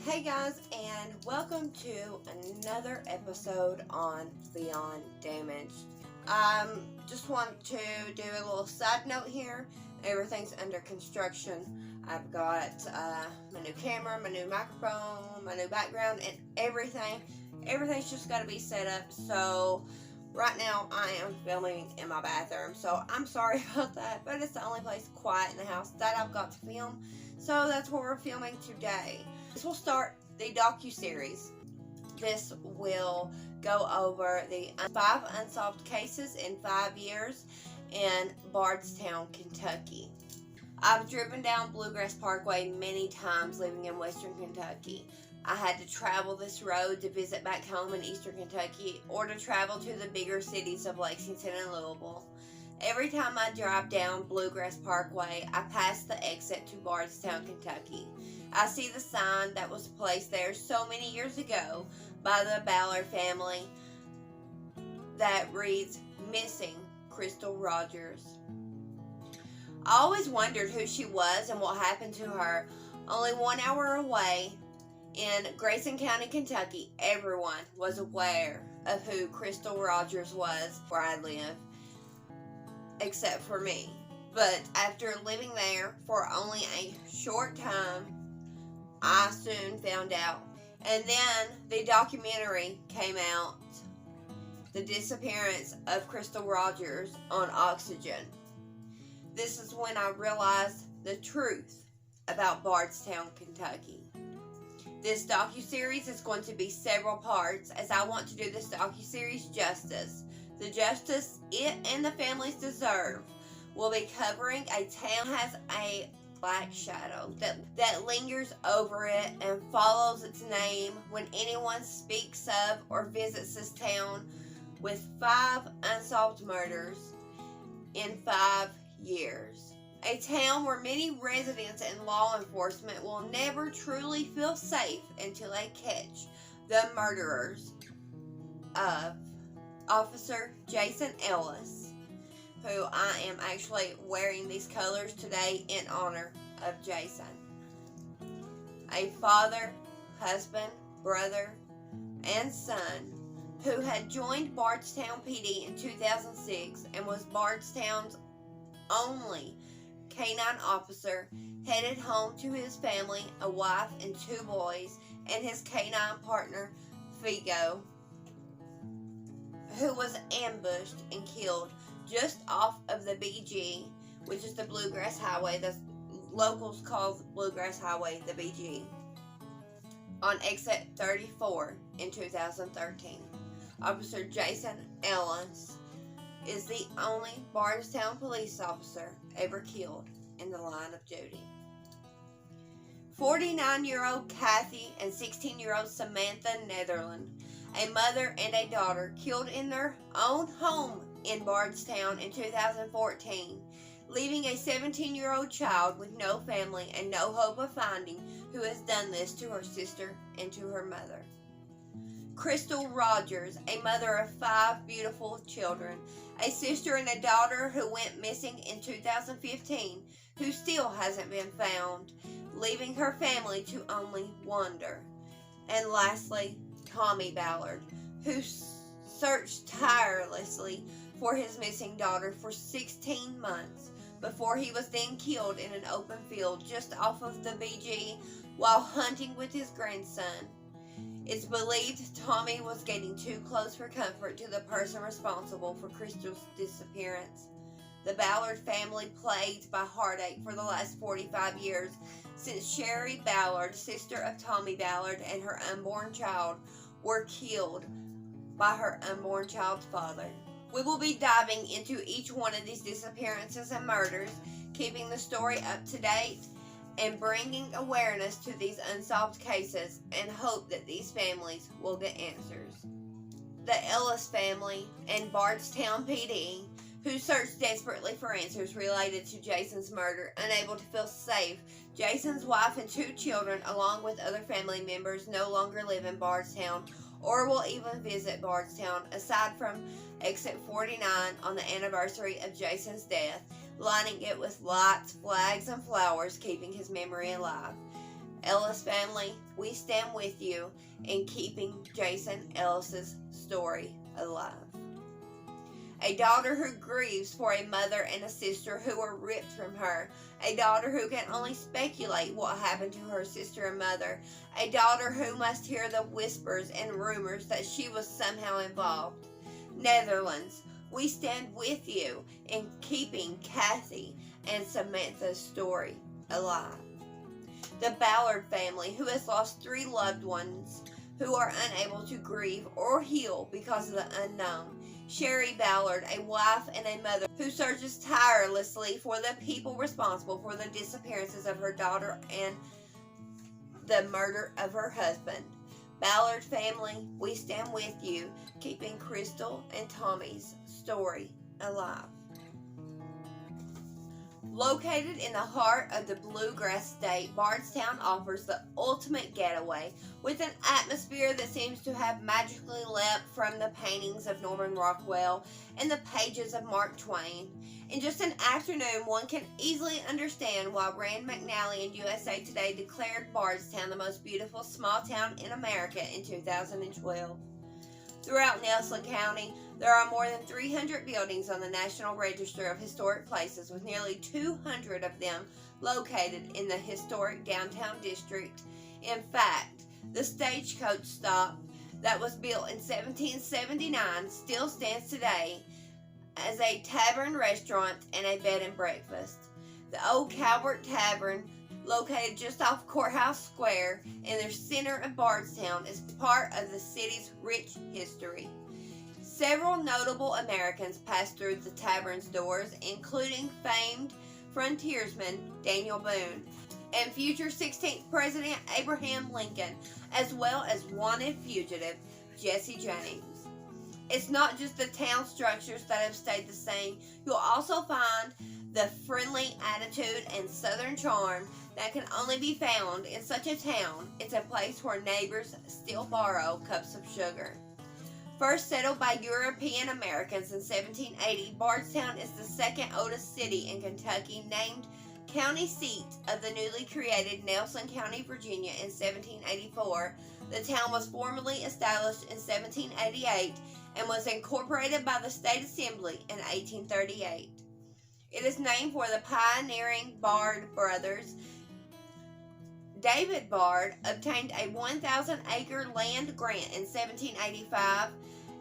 Hey guys, and welcome to another episode on Beyond Damage. Just want to do a little side note here. Everything's under construction. I've got my new camera, my new microphone, my new background, and everything. Everything's just got to be set up. So right now I am filming in my bathroom. So I'm sorry about that, but it's the only place quiet in the house that I've got to film. So that's what we're filming today. This will start the docuseries. This will go over the 5 unsolved cases in 5 years in Bardstown, Kentucky. I've driven down Bluegrass Parkway many times living in western Kentucky. I had to travel this road to visit back home in eastern Kentucky or to travel to the bigger cities of Lexington and Louisville. Every time I drive down Bluegrass Parkway, I pass the exit to Bardstown, Kentucky. I see the sign that was placed there so many years ago by the Ballard family that reads, "Missing Crystal Rogers." I always wondered who she was and what happened to her. Only 1 hour away in Grayson County, Kentucky, everyone was aware of who Crystal Rogers was where I live, except for me. But after living there for only a short time, I soon found out. And then the documentary came out, The Disappearance of Crystal Rogers on Oxygen. This is when I realized the truth about Bardstown, Kentucky. This docuseries is going to be several parts, as I want to do this docuseries justice. The justice it and the families deserve. We'll be covering a town that has a black shadow that lingers over it and follows its name when anyone speaks of or visits this town, with 5 unsolved murders in 5 years. A town where many residents and law enforcement will never truly feel safe until they catch the murderers of Officer Jason Ellis, who I am actually wearing these colors today in honor of Jason. A father, husband, brother, and son who had joined Bardstown PD in 2006 and was Bardstown's only canine officer, headed home to his family, a wife and 2 boys, and his canine partner, Figo, who was ambushed and killed just off of the BG, which is the Bluegrass Highway. The locals call the Bluegrass Highway the BG, on exit 34 in 2013. Officer Jason Ellis is the only Bardstown police officer ever killed in the line of duty. 49-year-old Kathy and 16-year-old Samantha Netherland, a mother and a daughter, killed in their own home in Bardstown in 2014, leaving a 17-year-old child with no family and no hope of finding who has done this to her sister and to her mother. Crystal Rogers, a mother of 5 beautiful children, a sister and a daughter who went missing in 2015, who still hasn't been found, leaving her family to only wonder. And lastly, Tommy Ballard, who searched tirelessly for his missing daughter for 16 months before he was then killed in an open field just off of the BG while hunting with his grandson. It's believed Tommy was getting too close for comfort to the person responsible for Crystal's disappearance. The Ballard family plagued by heartache for the last 45 years since Sherry Ballard, sister of Tommy Ballard, and her unborn child were killed by her unborn child's father. We will be diving into each one of these disappearances and murders, keeping the story up to date and bringing awareness to these unsolved cases, and hope that these families will get answers. The Ellis family and Bardstown PD, who searched desperately for answers related to Jason's murder, unable to feel safe. Jason's wife and 2 children, along with other family members, no longer live in Bardstown or will even visit Bardstown, aside from exit 49 on the anniversary of Jason's death, lining it with lights, flags, and flowers, keeping his memory alive. Ellis Family, we stand with you in keeping Jason Ellis's story alive. A daughter who grieves for a mother and a sister who were ripped from her. A daughter who can only speculate what happened to her sister and mother. A daughter who must hear the whispers and rumors that she was somehow involved. Netherlands, we stand with you in keeping Kathy and Samantha's story alive. The Ballard family, who has lost 3 loved ones who are unable to grieve or heal because of the unknown. Sherry Ballard, a wife and a mother who searches tirelessly for the people responsible for the disappearances of her daughter and the murder of her husband. Ballard family, we stand with you, keeping Crystal and Tommy's story alive. Located in the heart of the Bluegrass State, Bardstown offers the ultimate getaway with an atmosphere that seems to have magically leapt from the paintings of Norman Rockwell and the pages of Mark Twain. In just an afternoon, one can easily understand why Rand McNally in USA Today declared Bardstown the most beautiful small town in America in 2012. Throughout Nelson County, there are more than 300 buildings on the National Register of Historic Places, with nearly 200 of them located in the historic downtown district. In fact, the stagecoach stop that was built in 1779 still stands today as a tavern, restaurant, and a bed and breakfast. The old Calvert Tavern, located just off Courthouse Square in the center of Bardstown, is part of the city's rich history. Several notable Americans passed through the tavern's doors, including famed frontiersman Daniel Boone and future 16th President Abraham Lincoln, as well as wanted fugitive Jesse James. It's not just the town structures that have stayed the same. You'll also find the friendly attitude and southern charm that can only be found in such a town. It's a place where neighbors still borrow cups of sugar. First settled by European Americans in 1780, Bardstown is the second oldest city in Kentucky, named county seat of the newly created Nelson County, Virginia in 1784. The town was formally established in 1788 and was incorporated by the State Assembly in 1838. It is named for the pioneering Bard brothers. David Bard obtained a 1,000-acre land grant in 1785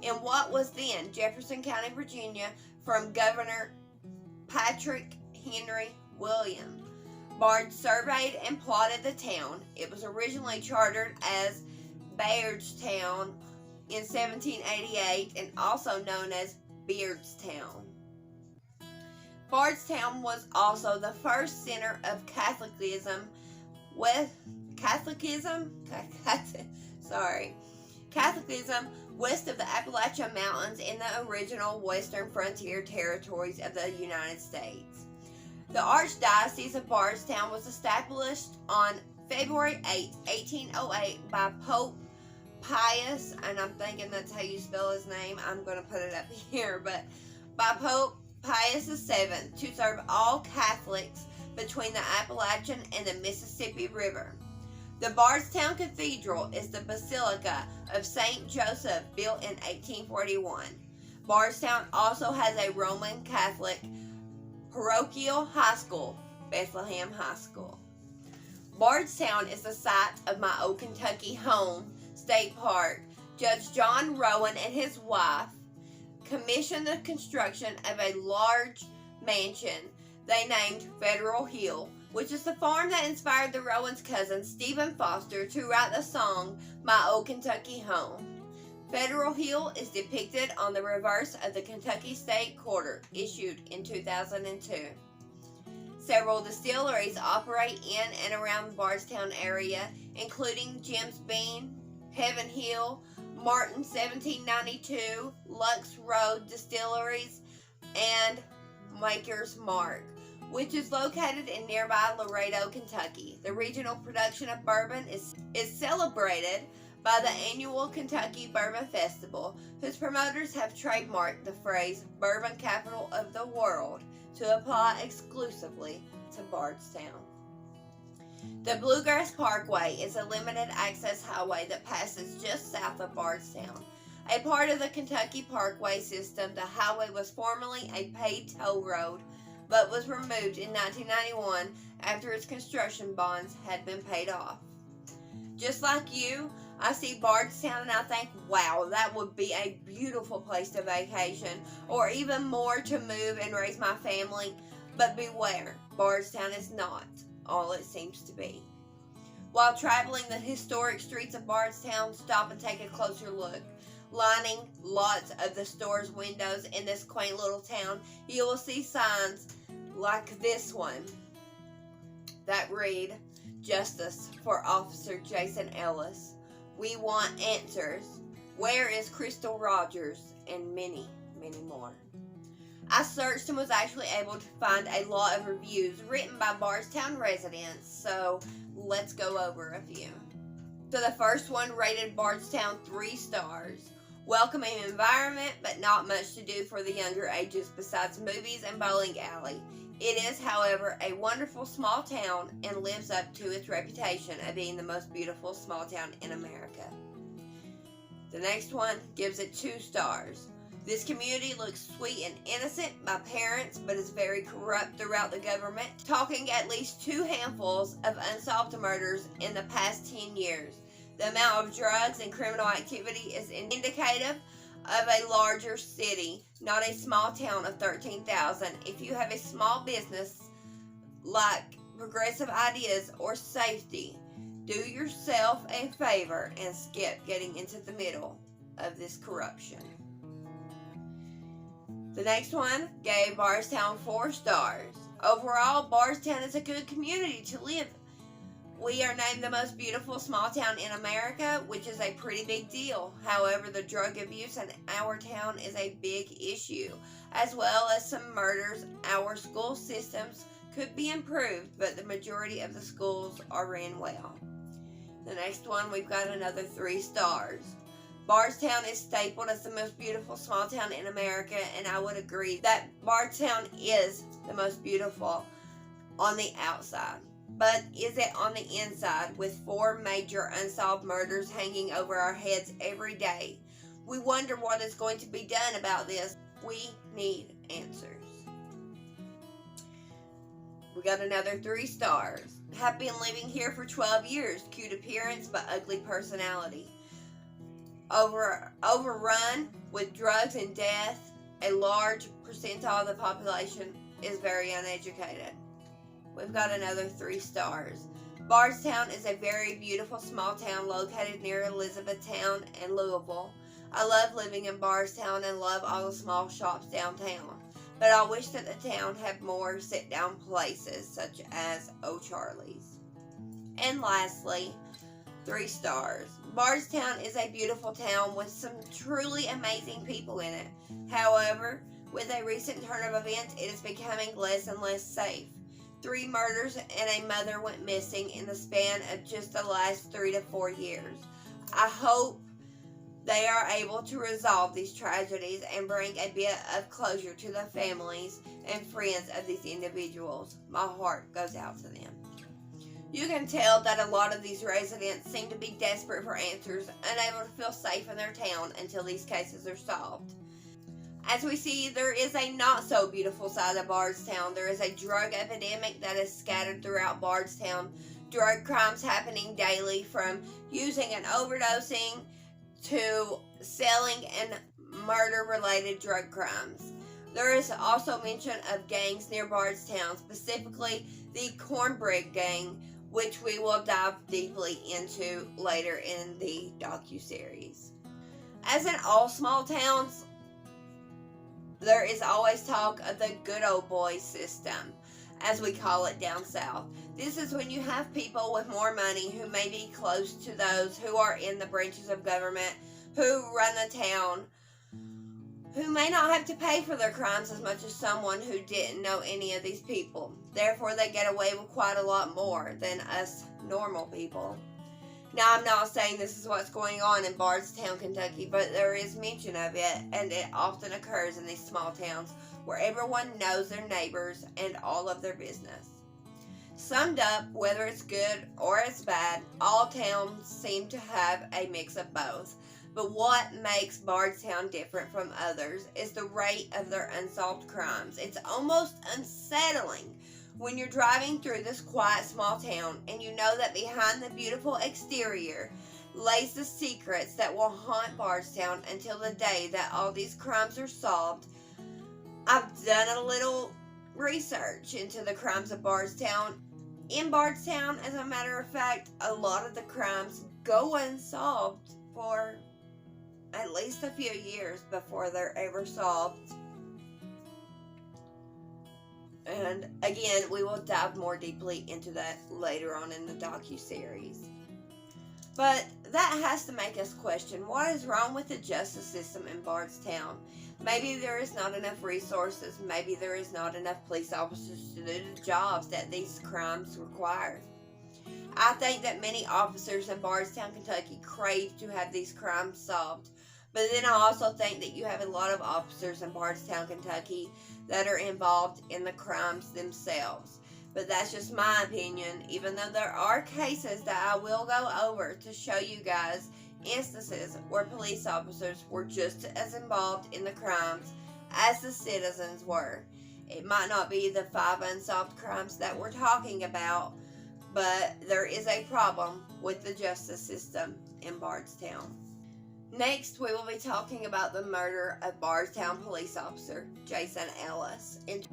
in what was then Jefferson County, Virginia, from Governor Patrick Henry William. Bard surveyed and plotted the town. It was originally chartered as Bardstown in 1788 and also known as Beardstown. Bardstown was also the first center of Catholicism west of the Appalachian Mountains in the original western frontier territories of the United States. The Archdiocese of Bardstown was established on February 8, 1808 by Pope Pius, and I'm thinking that's how you spell his name. I'm going to put it up here, but by Pope Pius VII to serve all Catholics between the Appalachian and the Mississippi River. The Bardstown Cathedral is the Basilica of St. Joseph, built in 1841. Bardstown also has a Roman Catholic parochial high school, Bethlehem High School. Bardstown is the site of my old Kentucky home, State Park. Judge John Rowan and his wife commissioned the construction of a large mansion they named Federal Hill, which is the farm that inspired the Rowans' cousin Stephen Foster to write the song My Old Kentucky Home. Federal Hill is depicted on the reverse of the Kentucky State Quarter, issued in 2002. Several distilleries operate in and around the Bardstown area, including Jim's Bean, Heaven Hill, Martin 1792, Lux Road Distilleries, and Maker's Mark, which is located in nearby Laredo, Kentucky. The regional production of bourbon is celebrated by the annual Kentucky Bourbon Festival, whose promoters have trademarked the phrase Bourbon Capital of the World to apply exclusively to Bardstown. The Bluegrass Parkway is a limited access highway that passes just south of Bardstown. A part of the Kentucky Parkway system, the highway was formerly a paid toll road, but was removed in 1991 after its construction bonds had been paid off. Just like you, I see Bardstown and I think, wow, that would be a beautiful place to vacation, or even more to move and raise my family. But beware, Bardstown is not all it seems to be. While traveling the historic streets of Bardstown, stop and take a closer look. Lining lots of the store's windows in this quaint little town, you will see signs like this one that read, "Justice for Officer Jason Ellis. We want answers. Where is Crystal Rogers?" and many, many more. I searched and was actually able to find a lot of reviews written by Bardstown residents, so let's go over a few. So the first one rated Bardstown 3 stars. Welcoming environment, but not much to do for the younger ages besides movies and bowling alley. It is, however, a wonderful small town and lives up to its reputation of being the most beautiful small town in America. The next one gives it 2 stars. This community looks sweet and innocent by parents, but is very corrupt throughout the government, talking at least 2 handfuls of unsolved murders in the past 10 years. The amount of drugs and criminal activity is indicative of a larger city, not a small town of 13,000. If you have a small business like progressive ideas or safety, do yourself a favor and skip getting into the middle of this corruption. The next one gave Bardstown 4 stars. Overall, Bardstown is a good community to live in. We are named the most beautiful small town in America, which is a pretty big deal. However, the drug abuse in our town is a big issue, as well as some murders. Our school systems could be improved, but the majority of the schools are ran well. The next one, we've got another 3 stars. Bardstown is stapled as the most beautiful small town in America, and I would agree that Bardstown is the most beautiful on the outside. But is it on the inside with 4 major unsolved murders hanging over our heads every day? We wonder what is going to be done about this. We need answers. We got another 3 stars. Have been living here for 12 years. Cute appearance but ugly personality. Overrun with drugs and death. A large percentile of the population is very uneducated. We've got another 3 stars. Bardstown is a very beautiful small town located near Elizabethtown and Louisville. I love living in Bardstown and love all the small shops downtown. But I wish that the town had more sit-down places such as O'Charlie's. And lastly, 3 stars. Bardstown is a beautiful town with some truly amazing people in it. However, with a recent turn of events, it is becoming less and less safe. 3 murders and a mother went missing in the span of just the last 3 to 4 years. I hope they are able to resolve these tragedies and bring a bit of closure to the families and friends of these individuals. My heart goes out to them. You can tell that a lot of these residents seem to be desperate for answers, unable to feel safe in their town until these cases are solved. As we see, there is a not so beautiful side of Bardstown. There is a drug epidemic that is scattered throughout Bardstown. Drug crimes happening daily, from using and overdosing to selling and murder-related drug crimes. There is also mention of gangs near Bardstown, specifically the Cornbread Gang, which we will dive deeply into later in the docuseries. As in all small towns, there is always talk of the good old boy system, as we call it down south. This is when you have people with more money who may be close to those who are in the branches of government, who run the town, who may not have to pay for their crimes as much as someone who didn't know any of these people. Therefore, they get away with quite a lot more than us normal people. Now, I'm not saying this is what's going on in Bardstown, Kentucky, but there is mention of it, and it often occurs in these small towns where everyone knows their neighbors and all of their business. Summed up, whether it's good or it's bad, all towns seem to have a mix of both. But what makes Bardstown different from others is the rate of their unsolved crimes. It's almost unsettling when you're driving through this quiet small town and you know that behind the beautiful exterior lays the secrets that will haunt Bardstown until the day that all these crimes are solved. I've done a little research into the crimes of Bardstown. In Bardstown, as a matter of fact, a lot of the crimes go unsolved for at least a few years before they're ever solved. And again, we will dive more deeply into that later on in the docuseries. But that has to make us question, what is wrong with the justice system in Bardstown? Maybe there is not enough resources. Maybe there is not enough police officers to do the jobs that these crimes require. I think that many officers in Bardstown, Kentucky crave to have these crimes solved. But then I also think that you have a lot of officers in Bardstown, Kentucky that are involved in the crimes themselves. But that's just my opinion, even though there are cases that I will go over to show you guys instances where police officers were just as involved in the crimes as the citizens were. It might not be the 5 unsolved crimes that we're talking about, but there is a problem with the justice system in Bardstown. Next, we will be talking about the murder of Bardstown police officer Jason Ellis in